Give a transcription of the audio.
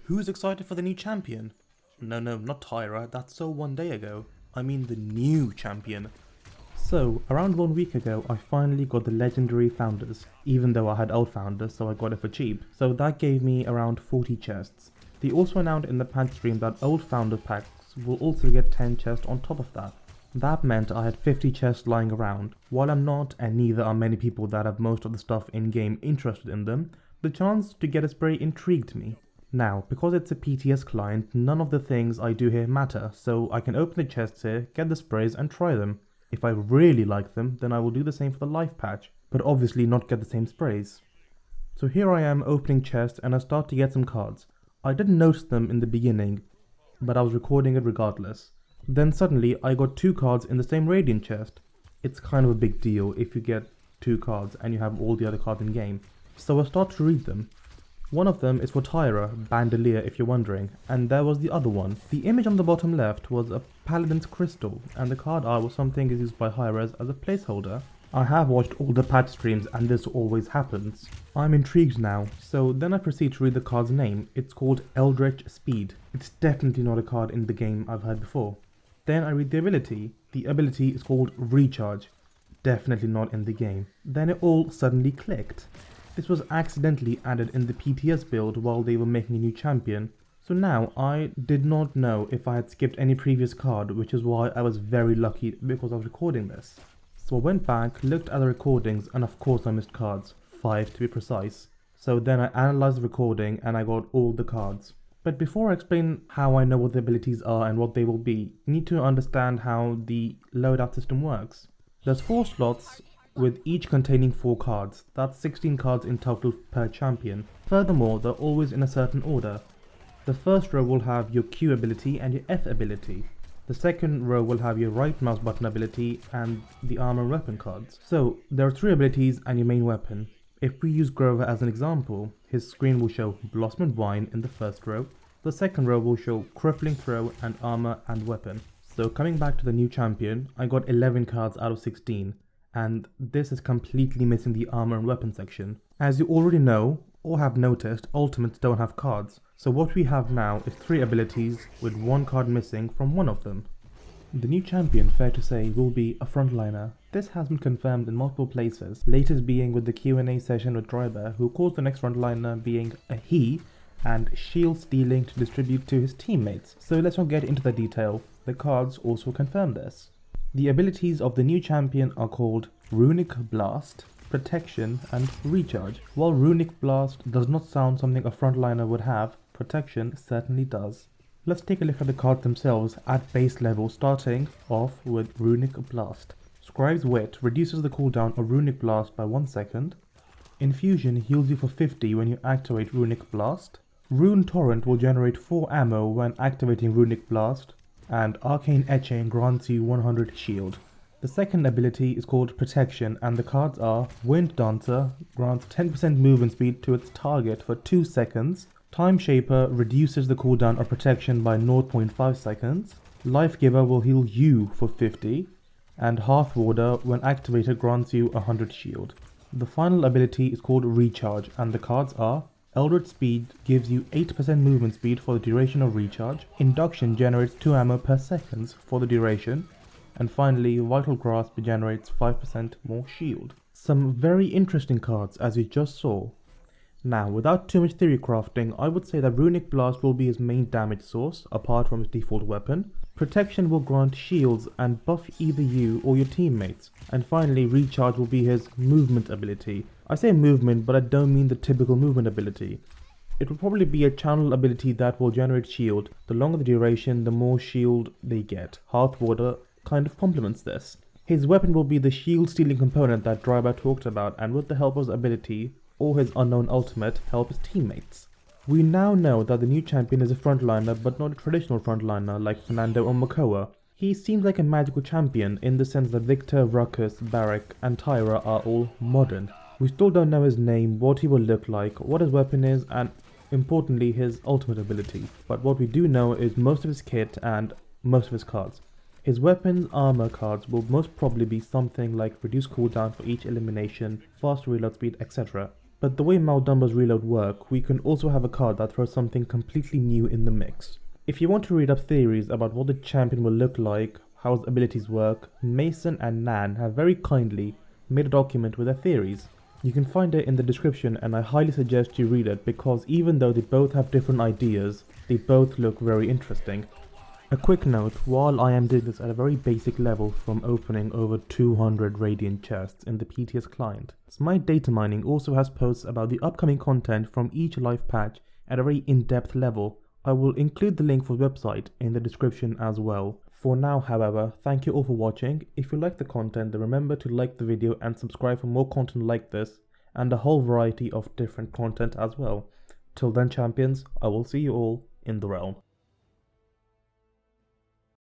Who's excited for the new champion? No, not Tyra, that's so 1 day ago. I mean the new champion. So, around 1 week ago, I finally got the legendary founders, even though I had old founders, so I got it for cheap. So that gave me around 40 chests. They also announced in the patch stream that old founder packs will also get 10 chests on top of that. That meant I had 50 chests lying around. While I'm not, and neither are many people that have most of the stuff in game interested in them, the chance to get a spray intrigued me. Now, because it's a PTS client, none of the things I do here matter, so I can open the chests here, get the sprays and try them. If I really like them, then I will do the same for the life patch, but obviously not get the same sprays. So here I am opening chests and I start to get some cards. I didn't notice them in the beginning, but I was recording it regardless. Then suddenly I got 2 cards in the same Radiant chest. It's kind of a big deal if you get 2 cards and you have all the other cards in game. So I start to read them. One of them is for Tyra, Bandolier if you're wondering, and there was the other one. The image on the bottom left was a Paladin's Crystal, and the card art was something used by hi-rez as a placeholder. I have watched all the patch streams and this always happens. I'm intrigued now, so then I proceed to read the card's name. It's called Eldritch Speed. It's definitely not a card in the game I've heard before. Then I read the ability. The ability is called Recharge. Definitely not in the game. Then it all suddenly clicked. This was accidentally added in the PTS build while they were making a new champion. So now I did not know if I had skipped any previous card, which is why I was very lucky because I was recording this. So I went back, looked at the recordings, and of course I missed cards. 5 to be precise. So then I analyzed the recording and I got all the cards. But before I explain how I know what the abilities are and what they will be, you need to understand how the loadout system works. There's 4 slots with each containing 4 cards. That's 16 cards in total per champion. Furthermore, they're always in a certain order. The first row will have your Q ability and your F ability. The second row will have your right mouse button ability and the armor and weapon cards. So there are 3 abilities and your main weapon. If we use Grover as an example, his screen will show Blossom and Wine in the first row. The second row will show Crippling Throw and armor and weapon. So coming back to the new champion, I got 11 cards out of 16. And this is completely missing the armor and weapon section. As you already know, or have noticed, ultimates don't have cards. So what we have now is 3 abilities with 1 card missing from one of them. The new champion, fair to say, will be a frontliner. This has been confirmed in multiple places, latest being with the Q&A session with Driver, who calls the next frontliner being a he, and shield stealing to distribute to his teammates. So let's not get into the detail, the cards also confirm this. The abilities of the new champion are called Runic Blast, Protection and Recharge. While Runic Blast does not sound something a frontliner would have, Protection certainly does. Let's take a look at the cards themselves at base level, starting off with Runic Blast. Scribe's Wit reduces the cooldown of Runic Blast by 1 second. Infusion heals you for 50 when you activate Runic Blast. Rune Torrent will generate 4 ammo when activating Runic Blast. And Arcane Etching grants you 100 shield. The second ability is called Protection and the cards are WINDDANCER grants 10% movement speed to its target for 2 seconds. TIMESHAPER reduces the cooldown of Protection by 0.5 seconds. Life Giver will heal you for 50. And HEARTHWARDER when activated grants you 100 shield. The final ability is called Recharge and the cards are Eldritch Speed gives you 8% movement speed for the duration of recharge. Induction generates 2 ammo per second for the duration. And finally, Vital Grasp generates 5% more shield. Some very interesting cards as you just saw. Now, without too much theory crafting, I would say that Runic Blast will be his main damage source, apart from his default weapon. Protection will grant shields and buff either you or your teammates. And finally, Recharge will be his movement ability. I say movement, but I don't mean the typical movement ability. It will probably be a channel ability that will generate shield. The longer the duration, the more shield they get. Hearthwater kind of complements this. His weapon will be the shield stealing component that Driver talked about, and with the help of his ability or his unknown ultimate, help his teammates. We now know that the new champion is a frontliner, but not a traditional frontliner like Fernando or Makoa. He seems like a magical champion in the sense that Victor, Ruckus, Barak and Tyra are all modern. We still don't know his name, what he will look like, what his weapon is, and importantly his ultimate ability. But what we do know is most of his kit and most of his cards. His weapons, armor cards will most probably be something like reduced cooldown for each elimination, fast reload speed, etc. But the way Maldumba's reload work, we can also have a card that throws something completely new in the mix. If you want to read up theories about what the champion will look like, how his abilities work, Mason and Nan have very kindly made a document with their theories. You can find it in the description, and I highly suggest you read it because even though they both have different ideas, they both look very interesting. A quick note, while I am doing this at a very basic level from opening over 200 Radiant chests in the PTS client, my data mining also has posts about the upcoming content from each live patch at a very in-depth level. I will include the link for the website in the description as well. For now, however, thank you all for watching. If you like the content, then remember to like the video and subscribe for more content like this and a whole variety of different content as well. Till then, champions, I will see you all in the realm.